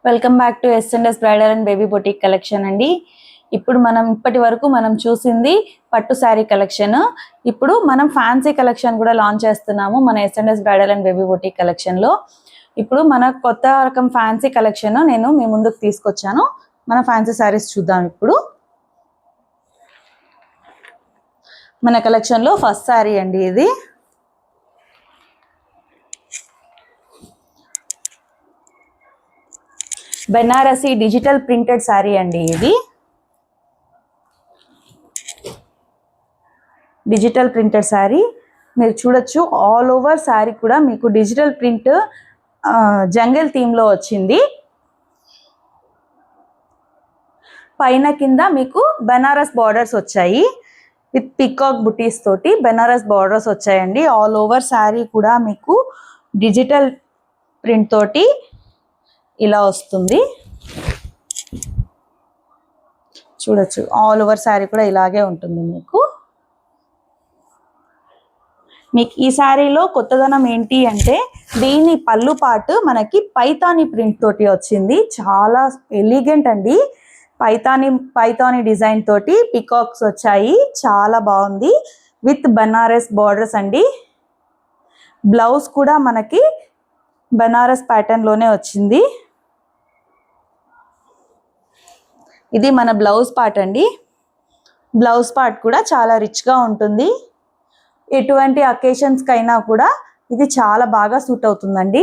Welcome back to ఎస్&ఎస్ bridal and baby boutique collection అండి. ఇప్పటి వరకు మనం చూసింది పట్టు శారీ కలెక్షన్. ఇప్పుడు మనం ఫ్యాన్సీ కలెక్షన్ కూడా లాంచ్ చేస్తున్నాము మన ఎస్&ఎస్ bridal and baby boutique collection లో. ఇప్పుడు మన కొత్త రకం ఫ్యాన్సీ కలెక్షన్ నేను మీ ముందుకు తీసుకొచ్చాను. మన ఫ్యాన్సీ శారీస్ చూద్దాం. ఇప్పుడు మన కలెక్షన్ లో ఫస్ట్ శారీ అండి ఇది. బెనారసి డిజిటల్ ప్రింటెడ్ శారీ అండి ఇది. డిజిటల్ ప్రింటెడ్ శారీ మీరు చూడొచ్చు. ఆల్ ఓవర్ శారీ కూడా మీకు డిజిటల్ ప్రింట్ జంగిల్ థీమ్ లో వచ్చింది. పైన కింద మీకు బెనారస్ బార్డర్స్ వచ్చాయి విత్ పికాక్ బుటీస్ తోటి బెనారస్ బార్డర్స్ వచ్చాయండి. ఆల్ ఓవర్ శారీ కూడా మీకు డిజిటల్ ప్రింట్ తోటి ఇలా వస్తుంది. చూడొచ్చు ఆల్ ఓవర్ శారీ కూడా ఇలాగే ఉంటుంది. మీకు ఈ శారీలో కొత్తదనం ఏంటి అంటే దీని పళ్ళు పాటు మనకి పైతాని ప్రింట్ తోటి వచ్చింది. చాలా ఎలిగెంట్ అండి. పైతాని డిజైన్ తోటి పికాక్స్ వచ్చాయి. చాలా బాగుంది విత్ బనారస్ బార్డర్స్ అండి. బ్లౌజ్ కూడా మనకి బనారస్ ప్యాటర్న్ లోనే వచ్చింది. ఇది మన బ్లౌజ్ పార్ట్ అండి. బ్లౌజ్ పార్ట్ కూడా చాలా రిచ్గా ఉంటుంది. ఎటువంటి అకేషన్స్కి అయినా కూడా ఇది చాలా బాగా సూట్ అవుతుందండి.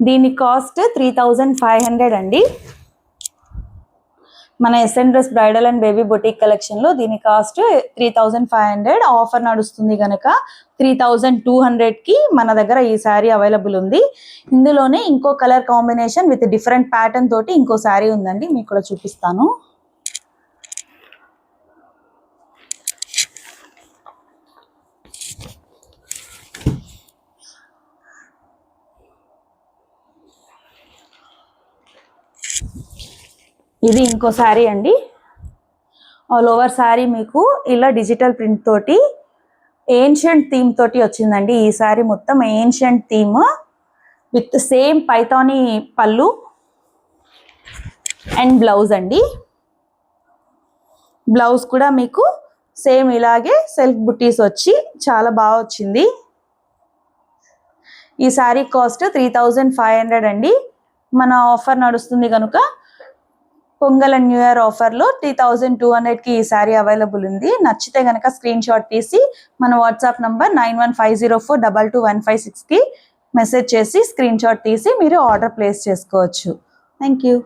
దీని కాస్ట్ 3500 అండి. మన ఎస్&ఎస్ bridal and baby boutique collection లో దీని కాస్ట్ 3500. ఆఫర్ నడుస్తుంది కనుక 3200 కి మన దగ్గర ఈ శారీ అవైలబుల్ ఉంది. ఇందులోనే ఇంకో colour combination with different pattern తోటి ఇంకో శారీ ఉందండి, మీకు కూడా చూపిస్తాను. ఇది ఇంకో శారీ అండి. ఆల్ ఓవర్ శారీ మీకు ఇలా డిజిటల్ ప్రింట్ తోటి ఏన్షియంట్ థీమ్ తోటి వచ్చిందండి. ఈ శారీ మొత్తం ancient theme with same Paithani పళ్ళు అండ్ బ్లౌజ్ అండి. బ్లౌజ్ కూడా మీకు సేమ్ ఇలాగే సెల్ఫ్ బుటీస్ వచ్చి చాలా బాగా వచ్చింది. ఈ శారీ కాస్ట్ 3500 అండి. మన ఆఫర్ నడుస్తుంది కనుక పొంగల్ అండ్ న్యూ ఇయర్ ఆఫర్లో 3200కి ఈ శారీ అవైలబుల్ ఉంది. నచ్చితే కనుక స్క్రీన్ షాట్ తీసి మన వాట్సాప్ నంబర్ 9150422156కి మెసేజ్ చేసి స్క్రీన్ షాట్ తీసి మీరు ఆర్డర్ ప్లేస్ చేసుకోవచ్చు. Thank you.